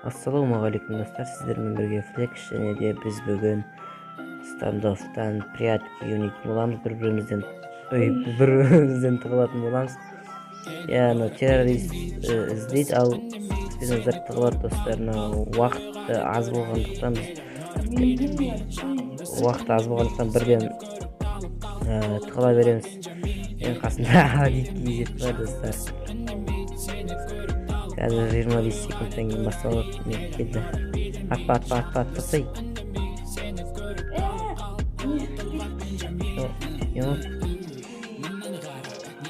Ассалаумағалейкум достар, сіздермен бірге Flex және де біз бүгін стандофтан прятки ойнайтын боламыз, бір-бірімізден тығылатын боламыз. Яғни террорист іздейді, ал бізден тығылады достар. Уақыт аз болғандықтан бірден тығыла береміз. Ең қасында адитке жетіп бар достар. Қазір 25 секундтан кейін басталады. Мен келді. Атпа, тастай.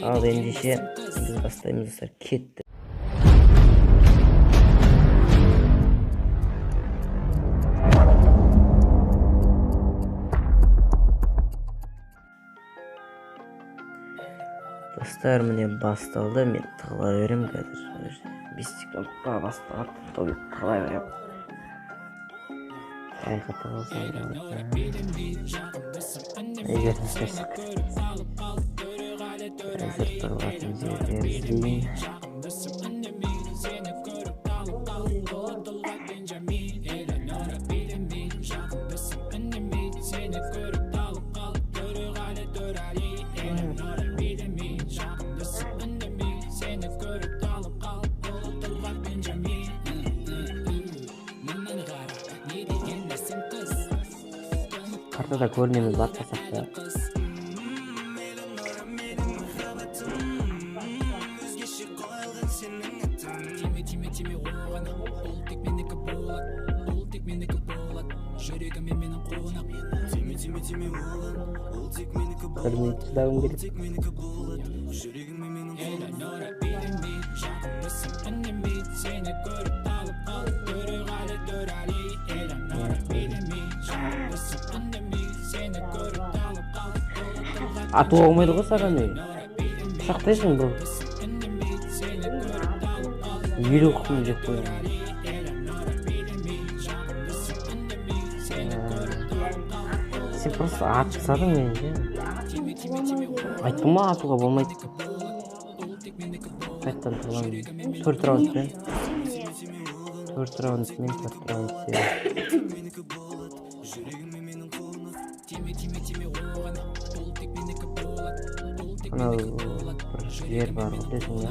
Ал ендеше біз бастаймыз достар. Кетті. Достар, міне басталды. Мен тығыла берем қазір. 5 секундқа басталады. Тығыла берем. Айқа тығылсам егер сәсік әзір тығылатын жерлер іздейін. Картада көрінеміз батпасақ та. Көрмей шыдауым керек. Атуға болмайды ғой саған не? Шақтайсың бұл. Елу құқын жеп қойған. Сен просто атып тастадың мен же. Айттым ма атуға болмайды. Қайттан тұрғанмын. 4 раундпен. 4 раундпен. Анау бір жер бар ғой, білесің ба?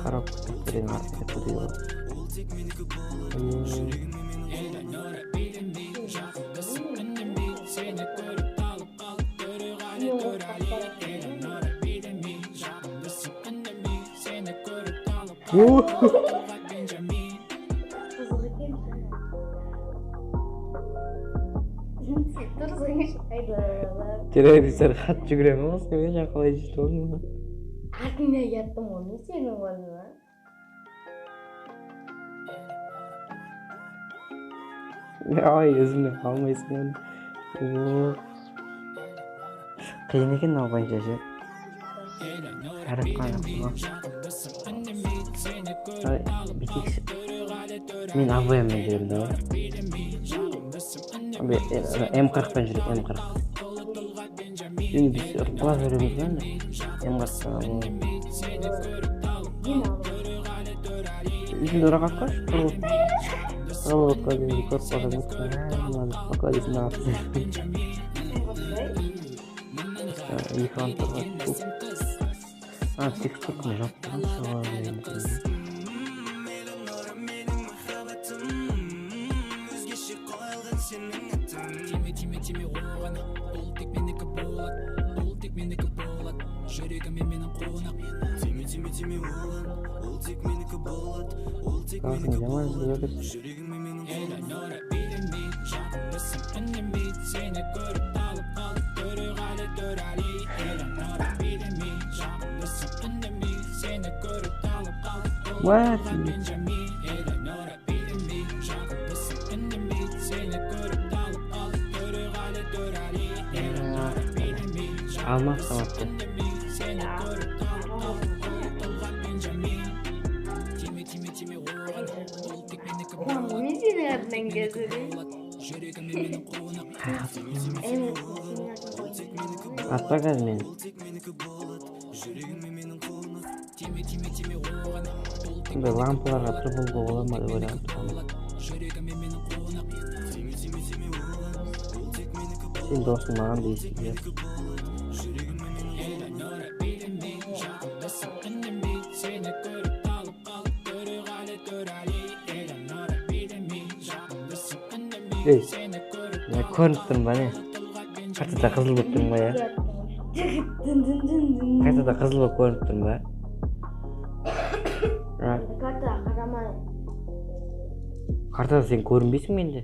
Қарап көтерген артында көдей бар. Террористер хат жүгіре ме осы мен жақылай жетіп олдың ба? Артыңа яттым оны сенің орнына. Ай, өзімнен қалмайсың оны. Қиын екен алғанша ше. Әріп қана қылма. Бетекші. Мен абайыммен жүрем да. М40-пен жүрек, М40. Енді біз ұрпыла көреміз бән М40-ға болады. Үйдің ұрақ атқаш, құрғыт отқа дейін көріп қадам өткен. Покладесін ағатсы. Екі антырға көп. Текстурканы жаптыған шыға дейін. Қалсың жаман жүргір. What? Almak savaştı. Nereden gezelim? Evet. Atla gel beni. Bunday лампаларга тырбылгуу боламы деп ойлоп тургам. Сен досуң маған дейсің. Ей, я көрініп тұрмын ба не? Картада қызыл болып тұрмын ба я? Картада қызыл болып көрініп тұрмын ба? Карта қарамай. Картада сен көрінбейсің менде.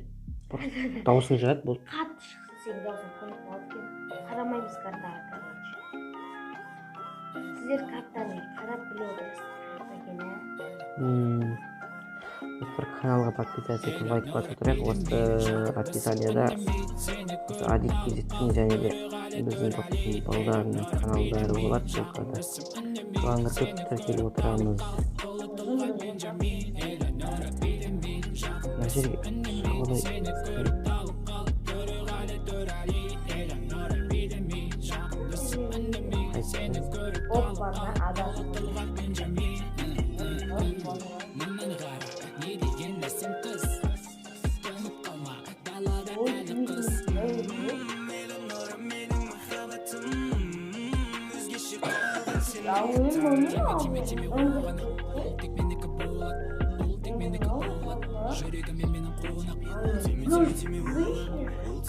Дауысың шығады болды. Қатты шықса сен даусың қонып қалып кел. Қарамаймыз картаға, короче. Сіздер картаны қарап біле отырсыздар екен, Бір каналға подписаться етіп лайк басып тұрайық. Осы описанияда Адик Кизеттің және де біздің топтың балдарының каналдары болады. Ссылкада соған кіріп тіркеліп отырамыз. Мына жерге Оппана адам.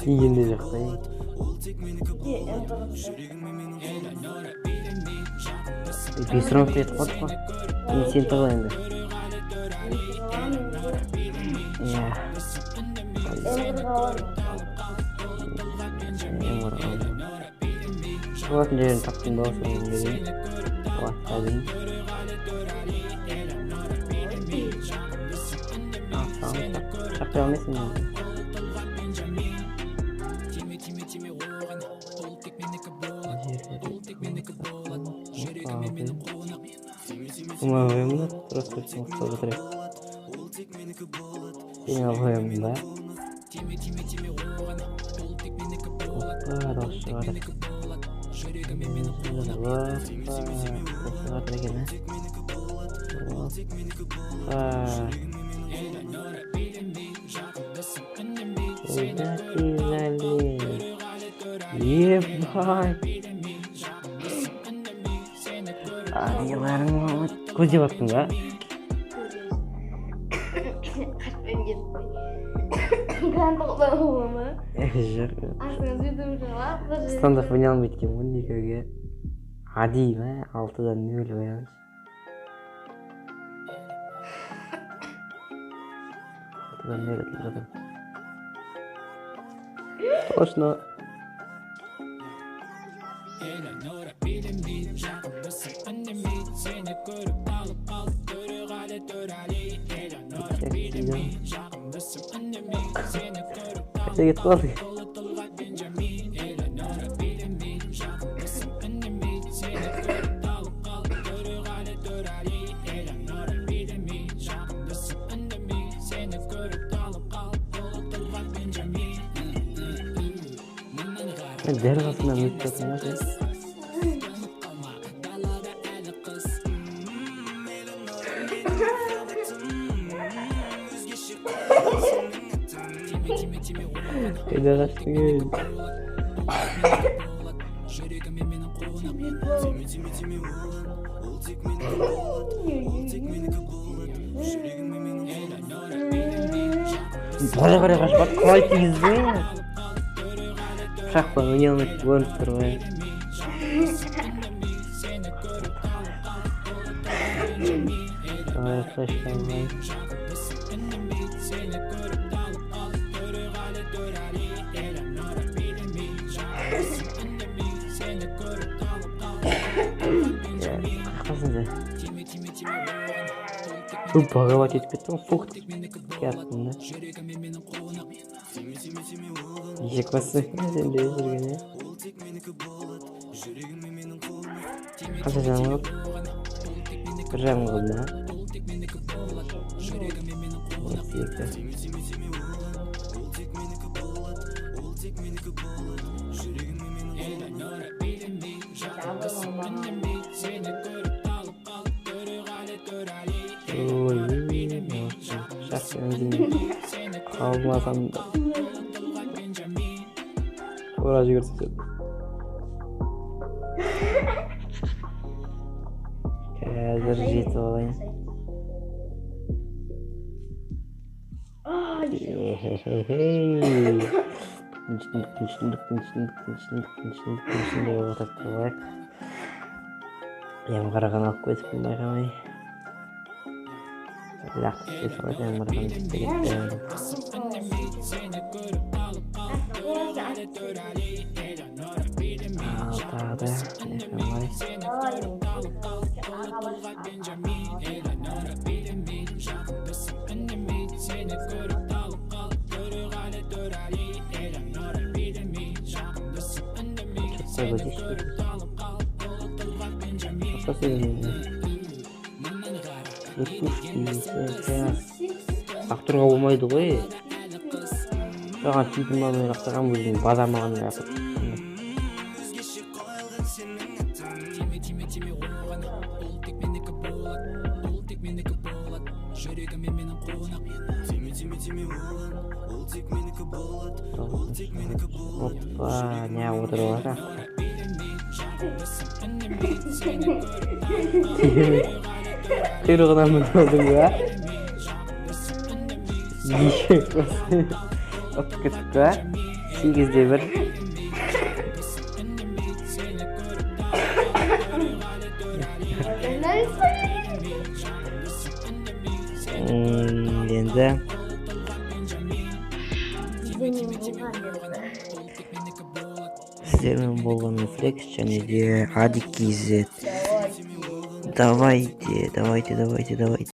Енді жақтайын. Бес раунд етіп қалдық қой. Мен сен тығыл енді. Болатын жерін таптың ба осы өңдерін. Уақыттадың. Шақтай алмайсың мен. Умаваем да, просто всем что быстрее. Умаваем да. Опа, дошла. Ебать. Айларың көз деп аттың ба? Қартпен кетті. Грант ұқпан болма ма? Жоқ. Астыңыз ютуб шығалап. Стандап ойнай алмайды екенмін екеуге. Ади ма? 6-дан 0 ойнамыз. 6-дан 0 атылдым. Точно. Қайда кетіп қалдың? Дәл қасынан өтіп жатырмын ба сен? Қайда қаштың ей? Қалай қарай қашпады? Қалай тигіздің? Шақпан ойнай алмайды көрініп тұр ғой. Қалай қашпай. Қаққасың да. Бағалап кетіп кеттің, фух кеттің да. Жек бассы сенде жүргене. Қанша жағын қылып? Бір жағын қылды ма? 32. сен өзің қалмасаң да тура жүгірсін. Қазір жетіп алайын. Тыншындық отырып тұрайық. Ямғарған алып көзікпін байқамай. Лақтып кете салады ямғарған түсті кетті. Ал тағы да байқамай. Ақтырға болмайды ғой. Саған тийтін мамай ақтырған өзің базамаған япыр. Опа, не отырып алады. Құйрығынан мініп алдың ба? Отып кеттік ба? 8-де 1. Енді сіздермен болған Флекс және де Адик KZ. Давайте.